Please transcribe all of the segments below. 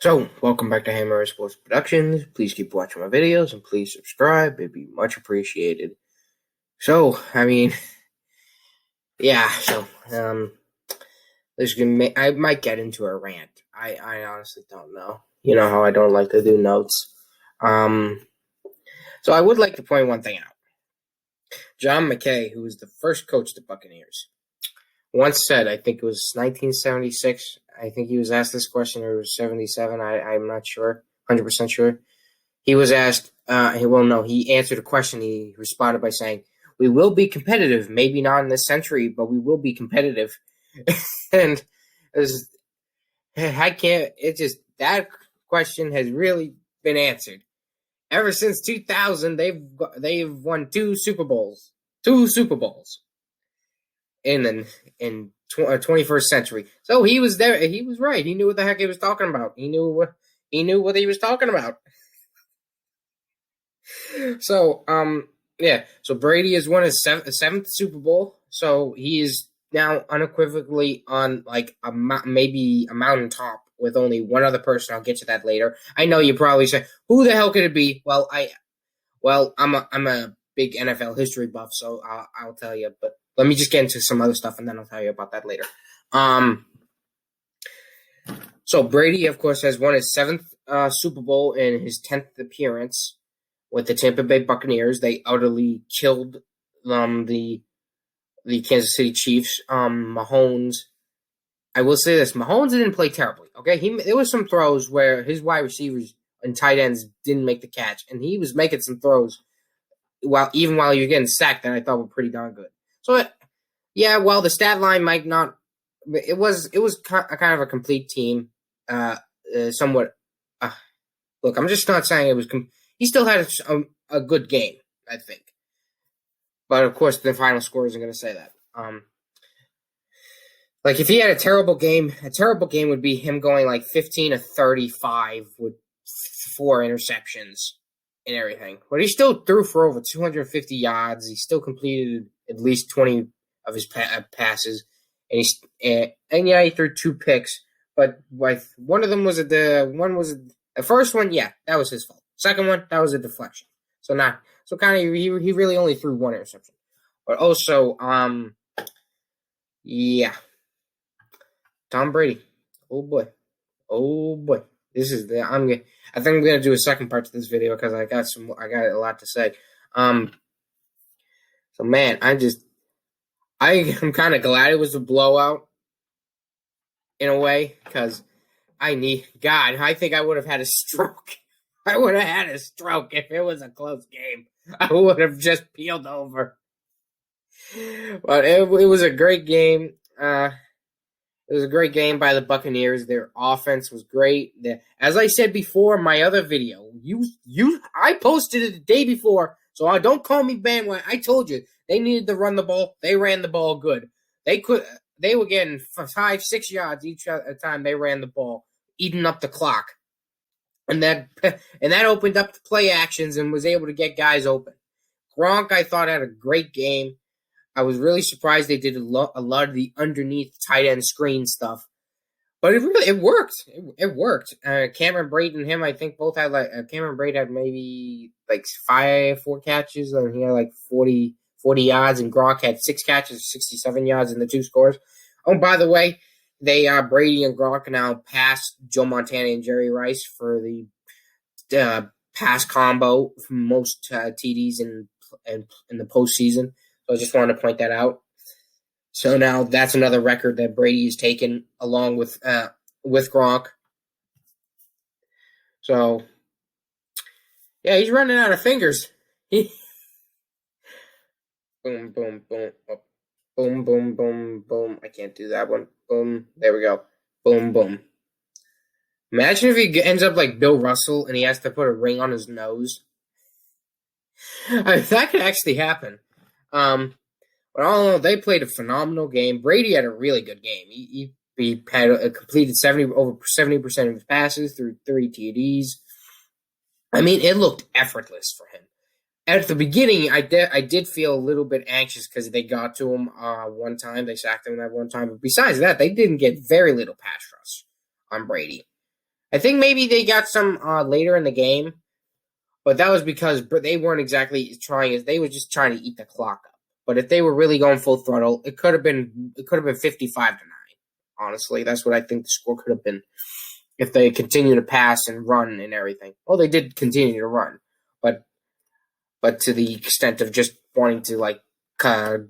So, welcome back to Hammer Sports Productions. Please keep watching my videos and please subscribe. It'd be much appreciated. So, yeah. I might get into a rant. I honestly don't know. You know how I don't like to do notes. So I would like to point one thing out. John McKay, who was the first coach of the Buccaneers, once said, I think it was 1976. I think he was asked this question, or it was 77. I'm not sure, 100% sure. He was asked, he answered a question. He responded by saying, "We will be competitive, maybe not in this century, but we will be competitive." And that question has really been answered. Ever since 2000, they've won two Super Bowls in the 21st century. So he was there. He was right. He knew what the heck he was talking about. He knew what he was talking about. So yeah. So Brady has won his seventh Super Bowl. So he is now unequivocally on like maybe a mountaintop with only one other person. I'll get to that later. I know you probably say, "Who the hell could it be?" Well, I'm a big NFL history buff, so I'll tell you. But let me just get into some other stuff, and then I'll tell you about that later. So Brady, of course, has won his seventh Super Bowl in his 10th appearance with the Tampa Bay Buccaneers. They utterly killed the Kansas City Chiefs. Mahomes, I will say this: Mahomes didn't play terribly. Okay, there was some throws where his wide receivers and tight ends didn't make the catch, and he was making some throws while you're getting sacked that I thought were pretty darn good. So, yeah, while the stat line might not, it was kind of a complete team. Somewhat. Look, I'm just not saying it was. He still had a good game, I think. But of course, the final score isn't going to say that. Like if he had a terrible game would be him going like 15-35 with 4 interceptions and everything. But he still threw for over 250 yards. He still completed at least 20 of his passes, and he threw 2 picks. But one of them was the first one. Yeah, that was his fault. Second one, that was a deflection. So he really only threw 1 interception. But also, yeah, Tom Brady. Oh boy. I think I'm gonna do a second part to this video because I got a lot to say. So man, I'm kind of glad it was a blowout in a way because I think I would have had a stroke. I would have had a stroke if it was a close game. I would have just peeled over. But it was a great game. It was a great game by the Buccaneers. Their offense was great. As I said before in my other video, I posted it the day before, so don't call me bandwagon. I told you they needed to run the ball. They ran the ball good. They were getting 5-6 yards each time they ran the ball, eating up the clock, and that opened up the play actions and was able to get guys open. Gronk, I thought, had a great game. I was really surprised they did a lot of the underneath tight end screen stuff, but it worked. It worked. Cameron Brate and him, I think, both had Cameron Brate had maybe like 4 catches, and he had like 40 yards, and Gronk had 6 catches, 67 yards in the 2 scores. Oh, by the way, Brady and Gronk now passed Joe Montana and Jerry Rice for the pass combo for most TDs in the postseason. So I just wanted to point that out. So now that's another record that Brady has taken along with Gronk. So yeah, he's running out of fingers. Boom, boom, boom, boom, boom, boom, boom. I can't do that one. Boom. There we go. Boom, boom. Imagine if he ends up like Bill Russell and he has to put a ring on his nose. That could actually happen. But all in all, they played a phenomenal game. Brady had a really good game. He had completed over 70% of his passes through 3 TDs. I mean, it looked effortless for him. At the beginning, I did feel a little bit anxious because they got to him one time. They sacked him that one time. But besides that, they didn't get very little pass rush on Brady. I think maybe they got some later in the game, but that was because they weren't exactly trying. They were just trying to eat the clock up. But if they were really going full throttle, it could have been 55-9. Honestly, that's what I think the score could have been if they continue to pass and run and everything. Well, they did continue to run, but to the extent of just wanting to like kind of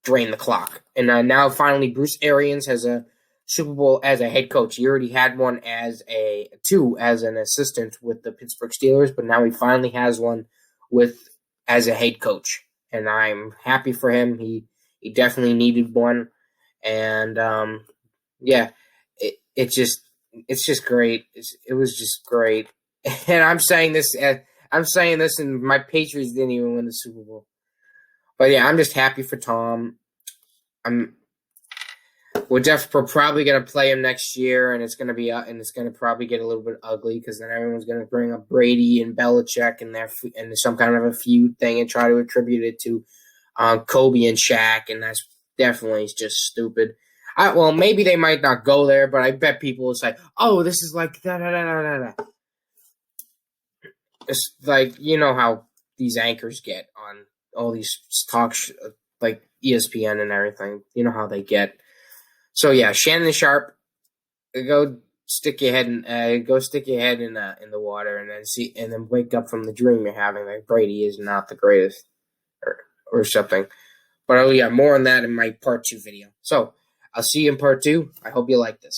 drain the clock. And now finally, Bruce Arians has a Super Bowl as a head coach. He already had one as an assistant with the Pittsburgh Steelers, but now he finally has one as a head coach, and I'm happy for him. He definitely needed one, and yeah, it's just great. It was just great, and I'm saying this, and my Patriots didn't even win the Super Bowl, but yeah, I'm just happy for Tom. We're probably going to play him next year, and it's going to probably get a little bit ugly because then everyone's going to bring up Brady and Belichick and some kind of a feud thing and try to attribute it to Kobe and Shaq, and that's definitely just stupid. Well, maybe they might not go there, but I bet people will say, "Oh, this is like da da da da da." It's like how these anchors get on all these like ESPN and everything. You know how they get. So yeah, Shannon Sharp, go stick your head in the water, and then wake up from the dream you're having. Like Brady is not the greatest, or something. But yeah, more on that in my part 2 video. So I'll see you in part 2. I hope you like this.